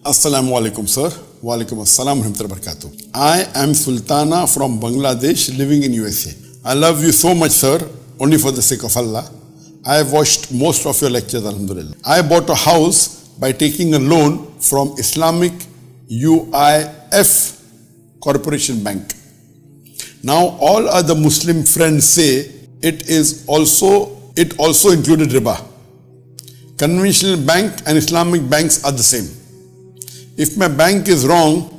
Assalamu alaikum, sir. Wa alaikum assalam wa rahmatullahi wa barakatuh. I am Sultana from Bangladesh living in USA. I love you so much, sir, only for the sake of Allah. I have watched most of your lectures, alhamdulillah. I bought a house by taking a loan from Islamic UIF Corporation Bank. Now, all other Muslim friends say it also included riba. Conventional bank and Islamic banks are the same. If my bank is wrong,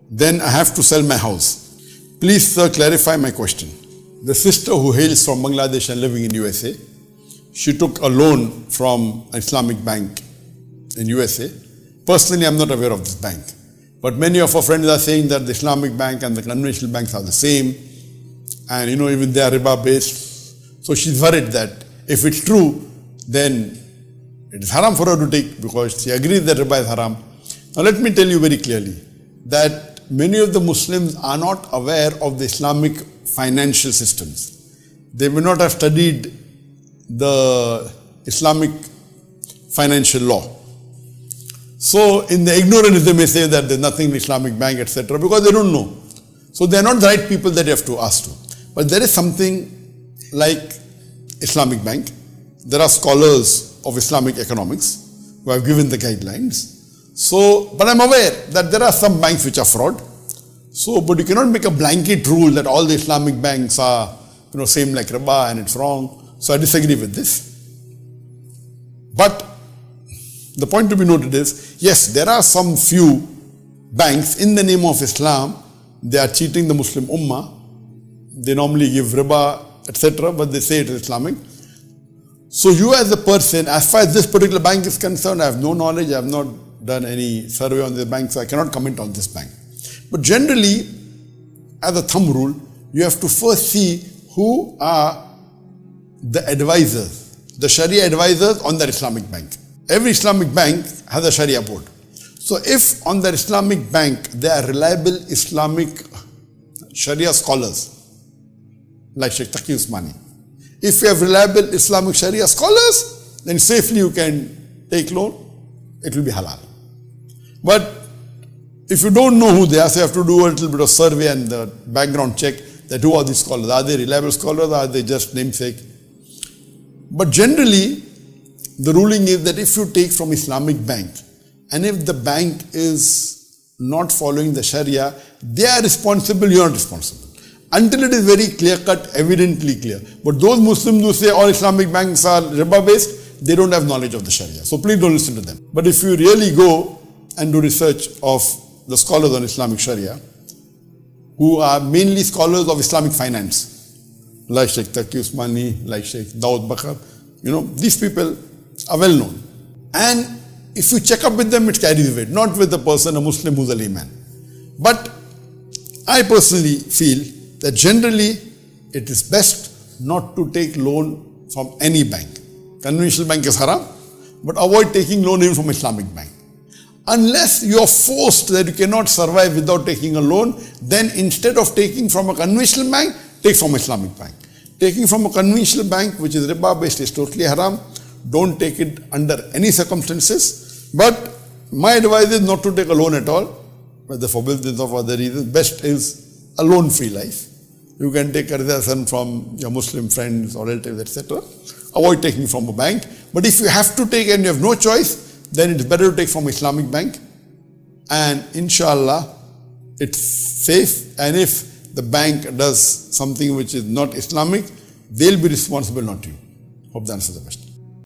then I have to sell my house. Please, sir, clarify my question. The sister who hails from Bangladesh and living in USA, she took a loan from an Islamic bank in USA. Personally, I'm not aware of this bank. But many of our friends are saying that the Islamic bank and the conventional banks are the same. And even they are riba based. So she's worried that if it's true, then it is haram for her to take because she agrees that riba is haram. Now let me tell you very clearly that many of the Muslims are not aware of the Islamic financial systems. They may not have studied the Islamic financial law. So in the ignorance they may say that there's nothing in Islamic bank, etc. because they don't know. So they're not the right people that you have to ask to. But there is something like Islamic bank. There are scholars of Islamic economics who have given the guidelines. So, but I'm aware that there are some banks which are fraud. So, but you cannot make a blanket rule that all the Islamic banks are, same like riba and it's wrong. So I disagree with this. But the point to be noted is, yes, there are some few banks in the name of Islam, they are cheating the Muslim Ummah. They normally give riba, etc., but they say it is Islamic. So you as a person, as far as this particular bank is concerned, I have no knowledge, I have not done any survey on the bank, so I cannot comment on this bank. But generally, as a thumb rule, you have to first see who are the advisors, the Sharia advisors on the Islamic bank. Every Islamic bank has a Sharia board. So if on the Islamic bank there are reliable Islamic Sharia scholars, like Sheikh Taqi Usmani, if you have reliable Islamic Sharia scholars, then safely you can take loan, it will be halal. But if you don't know who they are, so you have to do a little bit of survey and the background check that who are these scholars. Are they reliable scholars or are they just namesake? But generally, the ruling is that if you take from Islamic bank and if the bank is not following the Sharia, they are responsible, you are not responsible. Until it is very clear-cut, evidently clear. But those Muslims who say all Islamic banks are riba-based, they don't have knowledge of the Sharia. So please don't listen to them. But if you really go and do research of the scholars on Islamic Sharia, who are mainly scholars of Islamic finance, like Sheikh Taqi Usmani, like Sheikh Daud Bakr, these people are well known. And if you check up with them, it carries weight, not with a person, a Muslim who's a layman. But I personally feel that generally it is best not to take loan from any bank. Conventional bank is haram, but avoid taking loan even from Islamic bank. Unless you are forced that you cannot survive without taking a loan, then instead of taking from a conventional bank, take from Islamic bank. Taking from a conventional bank, which is riba based, is totally haram. Don't take it under any circumstances. But my advice is not to take a loan at all. Whether for business or for other reasons, best is a loan-free life. You can take a from your Muslim friends or relatives, etc. Avoid taking from a bank. But if you have to take and you have no choice, then it's better to take from Islamic bank. And inshallah, it's safe. And if the bank does something which is not Islamic, they'll be responsible, not you. Hope that answers the question.